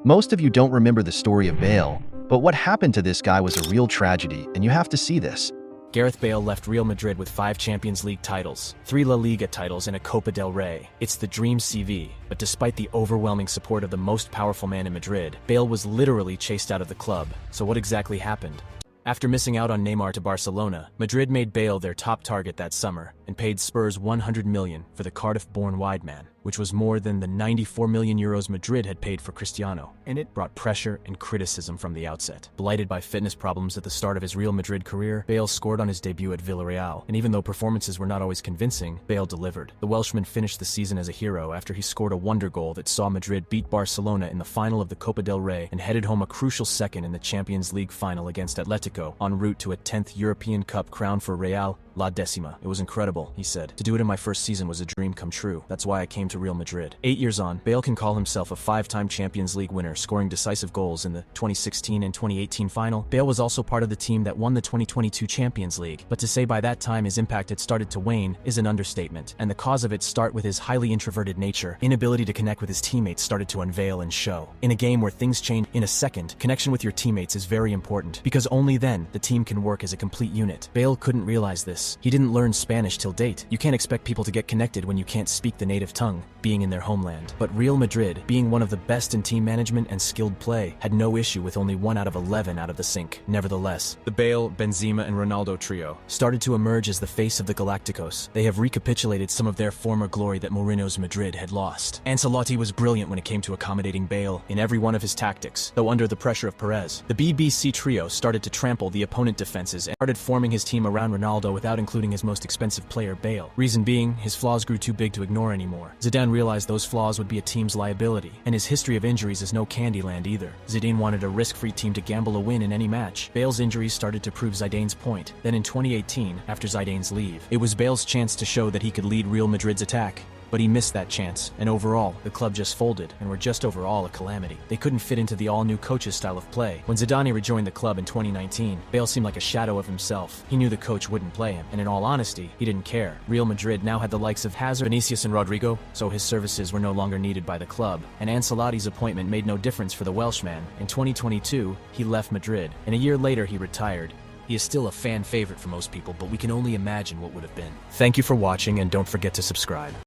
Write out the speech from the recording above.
Most of you don't remember the story of Bale, but what happened to this guy was a real tragedy, and you have to see this. Gareth Bale left Real Madrid with 5 Champions League titles, 3 La Liga titles, and a Copa del Rey. It's the dream CV, but despite the overwhelming support of the most powerful man in Madrid, Bale was literally chased out of the club. So what exactly happened? After missing out on Neymar to Barcelona, Madrid made Bale their top target that summer and paid Spurs €100 million for the Cardiff-born wide man, which was more than the €94 million Madrid had paid for Cristiano, and it brought pressure and criticism from the outset. Blighted by fitness problems at the start of his Real Madrid career, Bale scored on his debut at Villarreal, and even though performances were not always convincing, Bale delivered. The Welshman finished the season as a hero after he scored a wonder goal that saw Madrid beat Barcelona in the final of the Copa del Rey and headed home a crucial second in the Champions League final against Atletico, en route to a 10th European Cup crown for Real La Decima. It was incredible, he said. To do it in my first season was a dream come true. That's why I came to Real Madrid. 8 years on, Bale can call himself a 5-time Champions League winner, scoring decisive goals in the 2016 and 2018 final. Bale was also part of the team that won the 2022 Champions League, but to say by that time his impact had started to wane is an understatement, and the cause of it start with his highly introverted nature. Inability to connect with his teammates started to unveil and show. In a game where things change in a second, connection with your teammates is very important, because only then the team can work as a complete unit. Bale couldn't realize this. He didn't learn Spanish till date. You can't expect people to get connected when you can't speak the native tongue, being in their homeland. But Real Madrid, being one of the best in team management and skilled play, had no issue with only 1 out of 11 out of the sink. Nevertheless, the Bale, Benzema, and Ronaldo trio started to emerge as the face of the Galacticos. They have recapitulated some of their former glory that Mourinho's Madrid had lost. Ancelotti was brilliant when it came to accommodating Bale in every one of his tactics, though under the pressure of Perez. The BBC trio started to trample the opponent defenses and started forming his team around Ronaldo without including his most expensive player, Bale. Reason being, his flaws grew too big to ignore anymore. Zidane realized those flaws would be a team's liability, and his history of injuries is no candy land either. Zidane wanted a risk-free team to gamble a win in any match. Bale's injuries started to prove Zidane's point. Then in 2018, after Zidane's leave, it was Bale's chance to show that he could lead Real Madrid's attack. But he missed that chance, and overall, the club just folded and were just overall a calamity. They couldn't fit into the all-new coach's style of play. When Zidane rejoined the club in 2019, Bale seemed like a shadow of himself. He knew the coach wouldn't play him, and in all honesty, he didn't care. Real Madrid now had the likes of Hazard, Vinicius, and Rodrigo, so his services were no longer needed by the club, and Ancelotti's appointment made no difference for the Welshman. In 2022, he left Madrid, and a year later he retired. He is still a fan favorite for most people, but we can only imagine what would have been. Thank you for watching, and don't forget to subscribe.